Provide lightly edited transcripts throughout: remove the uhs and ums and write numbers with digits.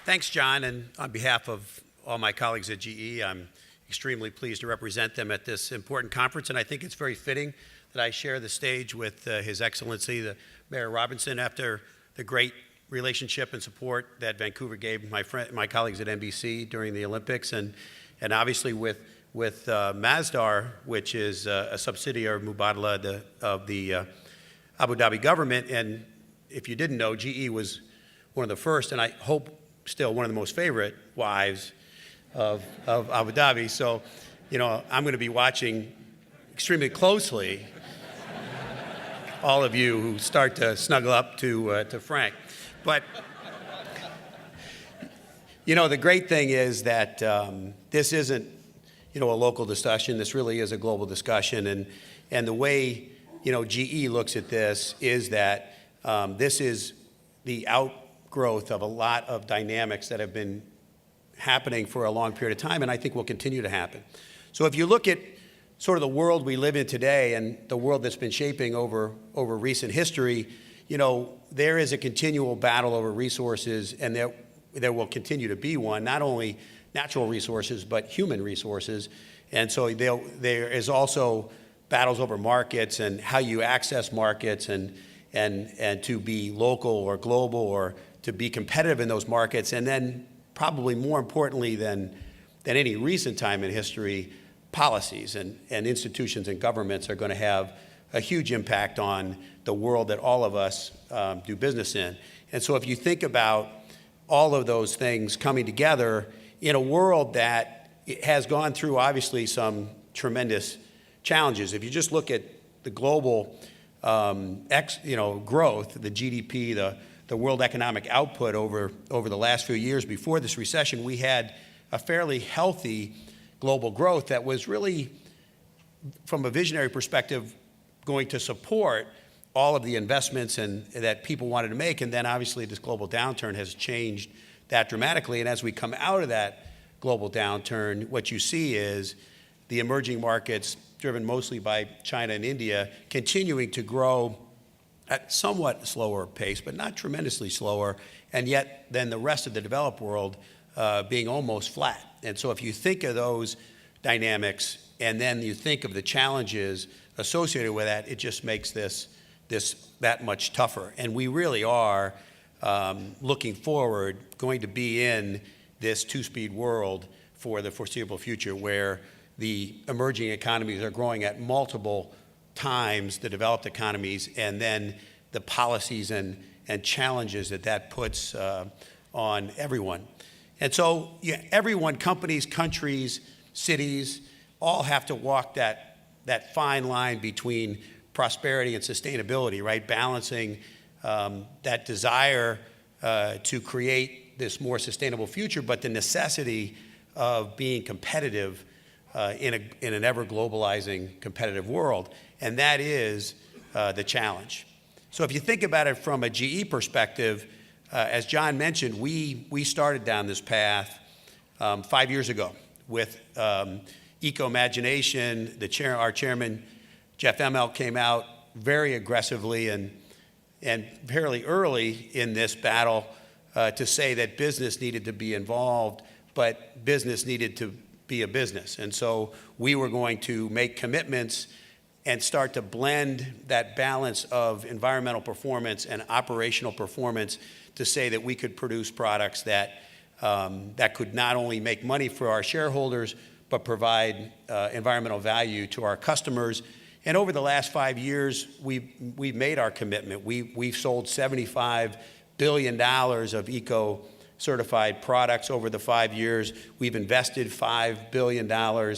Thanks, John, and on behalf of all my colleagues at GE, I'm extremely pleased to represent them at this important conference, and I think it's very fitting that I share the stage with His Excellency, the Mayor Robinson, after the great relationship and support that Vancouver gave my colleagues at NBC during the Olympics, and obviously with Masdar, which is a subsidiary of Mubadala of the Abu Dhabi government. And if you didn't know, GE was one of the first, and I hope still one of the most favorite wives of Abu Dhabi. So, you know, I'm going to be watching extremely closely all of you who start to snuggle up to Frank. But, you know, the great thing is that this isn't, you know, a local discussion. This really is a global discussion. And the way, you know, GE looks at this is that this is the outgrowth of a lot of dynamics that have been happening for a long period of time, and I think will continue to happen. So if you look at sort of the world we live in today and the world that's been shaping over recent history, you know, there is a continual battle over resources, and there will continue to be one, not only natural resources, but human resources. And so there is also battles over markets and how you access markets and to be local or global or to be competitive in those markets. And then probably more importantly than any recent time in history, policies and institutions and governments are going to have a huge impact on the world that all of us do business in. And so if you think about all of those things coming together in a world that has gone through obviously some tremendous challenges. If you just look at the global growth, the GDP, the world economic output over the last few years before this recession, we had a fairly healthy global growth that was really, from a visionary perspective, going to support all of the investments that people wanted to make. And then obviously this global downturn has changed that dramatically. And as we come out of that global downturn, what you see is the emerging markets, driven mostly by China and India, continuing to grow at somewhat slower pace, but not tremendously slower, and yet then the rest of the developed world being almost flat. And so if you think of those dynamics and then you think of the challenges associated with that, it just makes this that much tougher. And we really are, looking forward, going to be in this two-speed world for the foreseeable future, where the emerging economies are growing at multiple times the developed economies, and then the policies and challenges that puts on everyone. And so everyone, companies, countries, cities, all have to walk that fine line between prosperity and sustainability, right? Balancing that desire to create this more sustainable future, but the necessity of being competitive in an ever-globalizing competitive world. And that is the challenge. So if you think about it from a GE perspective, as John mentioned, we started down this path 5 years ago with Eco-Imagination. Our chairman, Jeff Immelt, came out very aggressively and fairly early in this battle to say that business needed to be involved, but business needed to be a business. And so we were going to make commitments and start to blend that balance of environmental performance and operational performance to say that we could produce products that could not only make money for our shareholders, but provide environmental value to our customers. And over the last 5 years, we've made our commitment. We've sold $75 billion of eco-certified products over the 5 years. We've invested $5 billion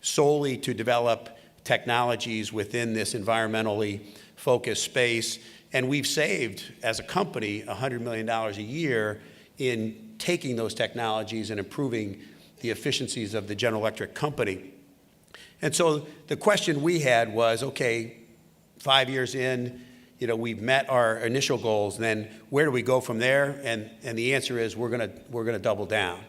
solely to develop technologies within this environmentally focused space. And we've saved, as a company, $100 million a year in taking those technologies and improving the efficiencies of the General Electric company. And so the question we had was, okay, 5 years in, you know, we've met our initial goals, and then where do we go from there? And the answer is we're gonna double down.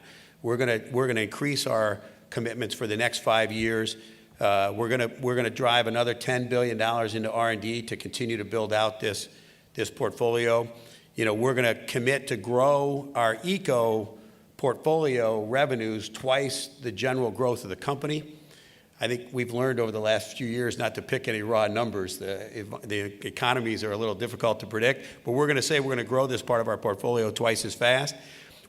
We're gonna increase our commitments for the next 5 years. We're gonna drive another $10 billion into R&D to continue to build out this portfolio. You know, we're gonna commit to grow our eco portfolio revenues twice the general growth of the company. I think we've learned over the last few years not to pick any raw numbers. The economies are a little difficult to predict, but we're going to say we're going to grow this part of our portfolio twice as fast.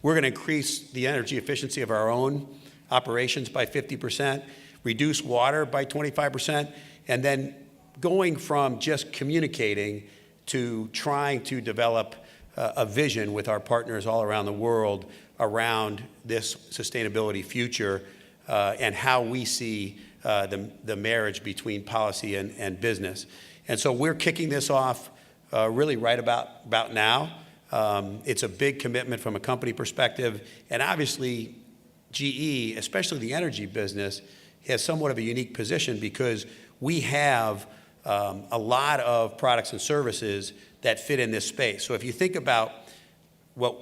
We're going to increase the energy efficiency of our own operations by 50%, reduce water by 25%, and then going from just communicating to trying to develop a vision with our partners all around the world around this sustainability future and how we see the marriage between policy and business. And so we're kicking this off really right about now. It's a big commitment from a company perspective, and obviously GE, especially the energy business, has somewhat of a unique position because we have a lot of products and services that fit in this space. So if you think about what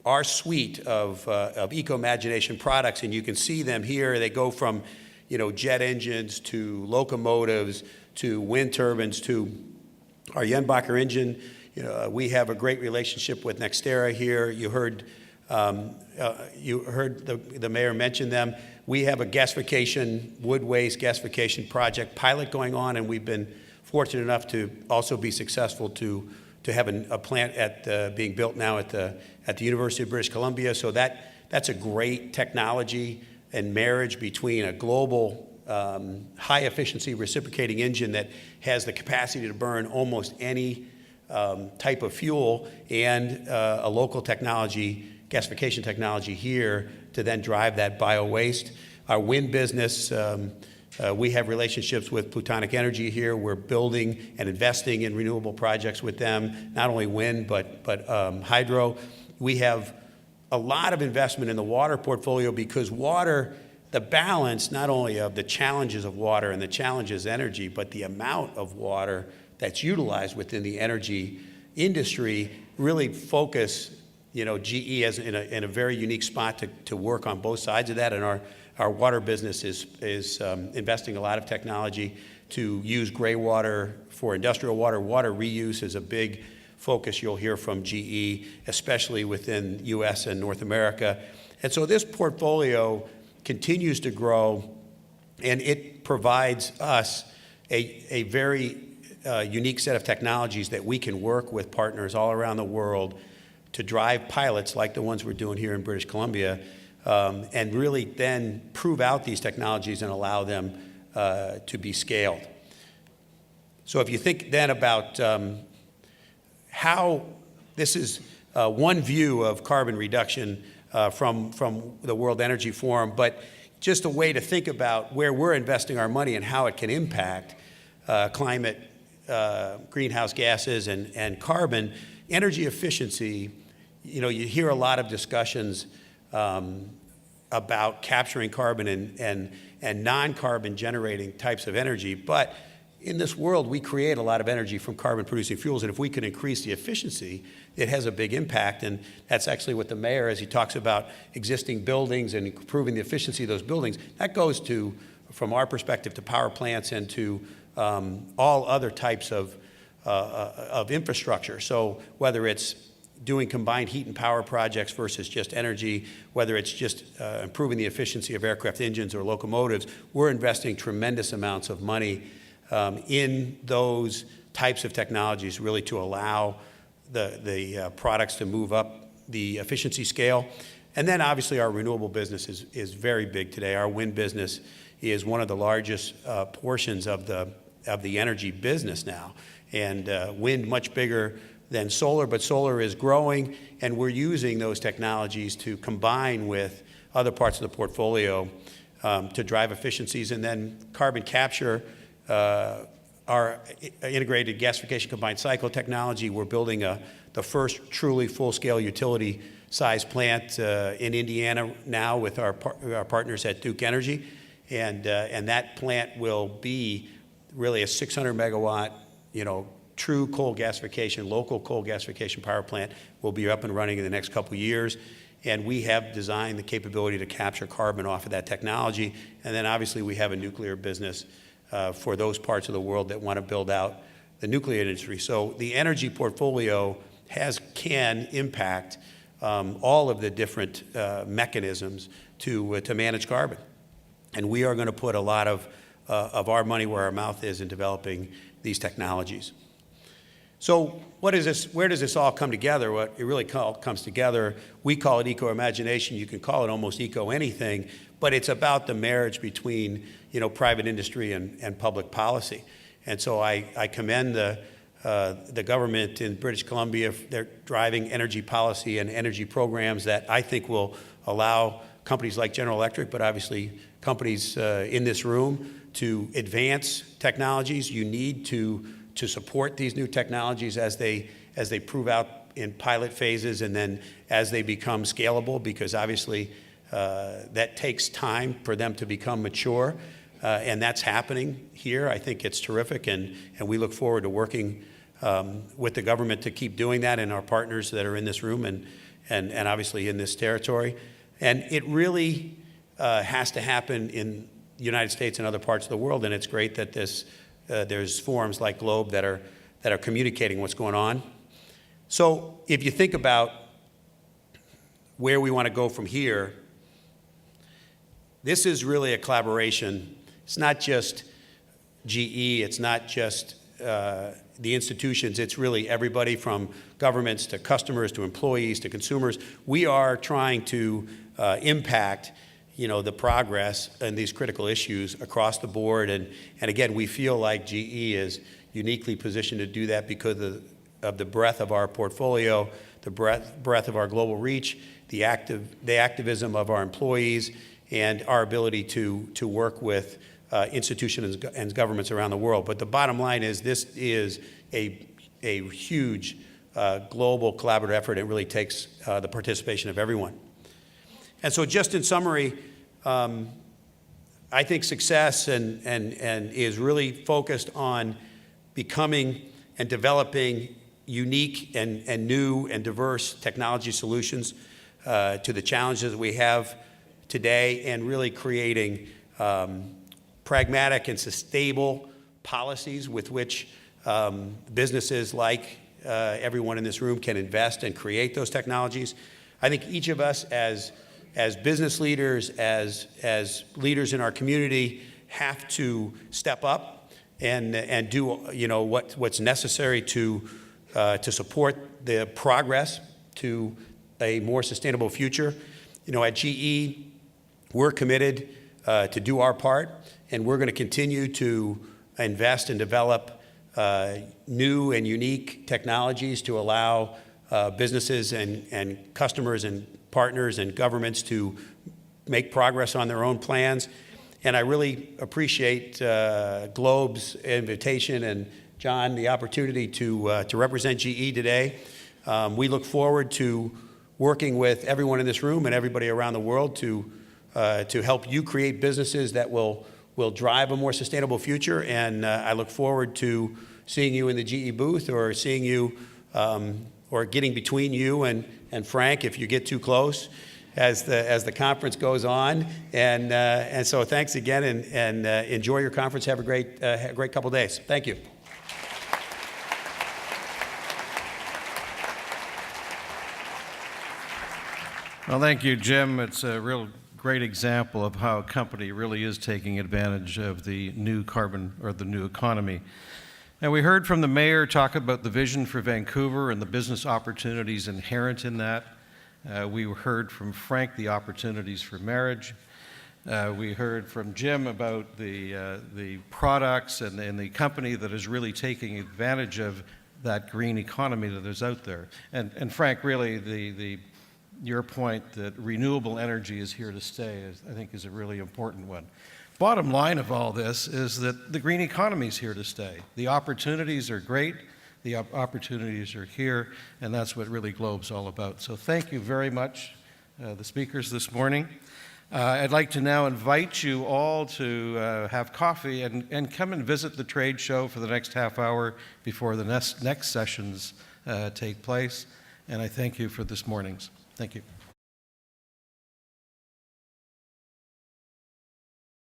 our suite of eco-imagination products, and you can see them here, they go from jet engines to locomotives to wind turbines to our Jenbacher engine. We have a great relationship with Nextera here. You heard the mayor mention them. We have a gasification, wood waste gasification project pilot going on, and we've been fortunate enough to also be successful to have a plant being built now at the University of British Columbia. So that's a great technology and marriage between a global high efficiency reciprocating engine that has the capacity to burn almost any type of fuel and a local technology, gasification technology here to then drive that bio waste. Our wind business, we have relationships with Plutonic Energy here. We're building and investing in renewable projects with them, not only wind, but hydro. We have a lot of investment in the water portfolio because water, the balance not only of the challenges of water and the challenges of energy, but the amount of water that's utilized within the energy industry really focus, GE as in a very unique spot to work on both sides of that. And our water business is investing a lot of technology to use gray water for industrial water. Water reuse is a big focus you'll hear from GE, especially within US and North America. And so this portfolio continues to grow, and it provides us a very unique set of technologies that we can work with partners all around the world to drive pilots like the ones we're doing here in British Columbia, and really then prove out these technologies and allow them to be scaled. So if you think then about how this is one view of carbon reduction from the World Energy Forum, but just a way to think about where we're investing our money and how it can impact climate, greenhouse gases, and carbon. Energy efficiency, you hear a lot of discussions about capturing carbon and non-carbon generating types of energy, but in this world, we create a lot of energy from carbon-producing fuels, and if we can increase the efficiency, it has a big impact, and that's actually what the mayor, as he talks about existing buildings and improving the efficiency of those buildings, that goes to, from our perspective, to power plants and to all other types of infrastructure. So whether it's doing combined heat and power projects versus just energy, whether it's just improving the efficiency of aircraft engines or locomotives, we're investing tremendous amounts of money in those types of technologies really to allow the products to move up the efficiency scale. And then obviously our renewable business is very big today. Our wind business is one of the largest portions of the energy business now. And wind much bigger than solar, but solar is growing, and we're using those technologies to combine with other parts of the portfolio to drive efficiencies. And then carbon capture, our integrated gasification combined cycle technology, we're building the first truly full-scale utility-size plant in Indiana now with our partners at Duke Energy, and that plant will be really a 600-megawatt, true coal gasification, local coal gasification power plant. Will be up and running in the next couple of years, and we have designed the capability to capture carbon off of that technology. And then obviously we have a nuclear business for those parts of the world that want to build out the nuclear industry. So the energy portfolio can impact all of the different mechanisms to manage carbon. And we are going to put a lot of our money where our mouth is in developing these technologies. So what is this? Where does this all come together? What it really comes together, we call it eco-imagination. You can call it almost eco-anything, but it's about the marriage between, private industry and public policy. And so I commend the government in British Columbia. They're driving energy policy and energy programs that I think will allow companies like General Electric, but obviously companies in this room, to advance technologies. You need to support these new technologies as they prove out in pilot phases and then as they become scalable, because obviously that takes time for them to become mature, and that's happening here. I think it's terrific, and we look forward to working with the government to keep doing that, and our partners that are in this room and obviously in this territory. And it really has to happen in the United States and other parts of the world, and it's great that there's forums like Globe that are communicating what's going on. So if you think about where we want to go from here, this is really a collaboration. It's not just GE, it's not just the institutions, it's really everybody from governments to customers to employees to consumers. We are trying to impact the progress in these critical issues across the board. And again, we feel like GE is uniquely positioned to do that because of the breadth of our portfolio, the breadth of our global reach, the activism of our employees, and our ability to work with institutions and governments around the world. But the bottom line is this is a huge global collaborative effort. It really takes the participation of everyone. And so just in summary, I think success and is really focused on becoming and developing unique and new and diverse technology solutions to the challenges that we have today, and really creating pragmatic and sustainable policies with which businesses like everyone in this room can invest and create those technologies. I think each of us as business leaders, as leaders in our community, have to step up and do what's necessary to support the progress to a more sustainable future. At GE, we're committed to do our part, and we're going to continue to invest and develop new and unique technologies to allow businesses and customers and partners and governments to make progress on their own plans. And I really appreciate Globe's invitation and, John, the opportunity to represent GE today. We look forward to working with everyone in this room and everybody around the world to help you create businesses that will drive a more sustainable future. And I look forward to seeing you in the GE booth, or seeing you or getting between you and Frank if you get too close as the conference goes on. And so thanks again, and enjoy your conference. Have a great couple days. Thank you. Well, thank you, Jim. It's a real great example of how a company really is taking advantage of the new carbon or the new economy. And we heard from the mayor talk about the vision for Vancouver and the business opportunities inherent in that. We heard from Frank the opportunities for marriage. We heard from Jim about the products and the company that is really taking advantage of that green economy that is out there. And Frank, really your point that renewable energy is here to stay, I think, is a really important one. Bottom line of all this is that the green economy is here to stay. The opportunities are great. The opportunities are here, and that's what really Globe's all about. So thank you very much, the speakers this morning. I'd like to now invite you all to have coffee and come and visit the trade show for the next half hour before the next sessions take place. And I thank you for this morning's. Thank you.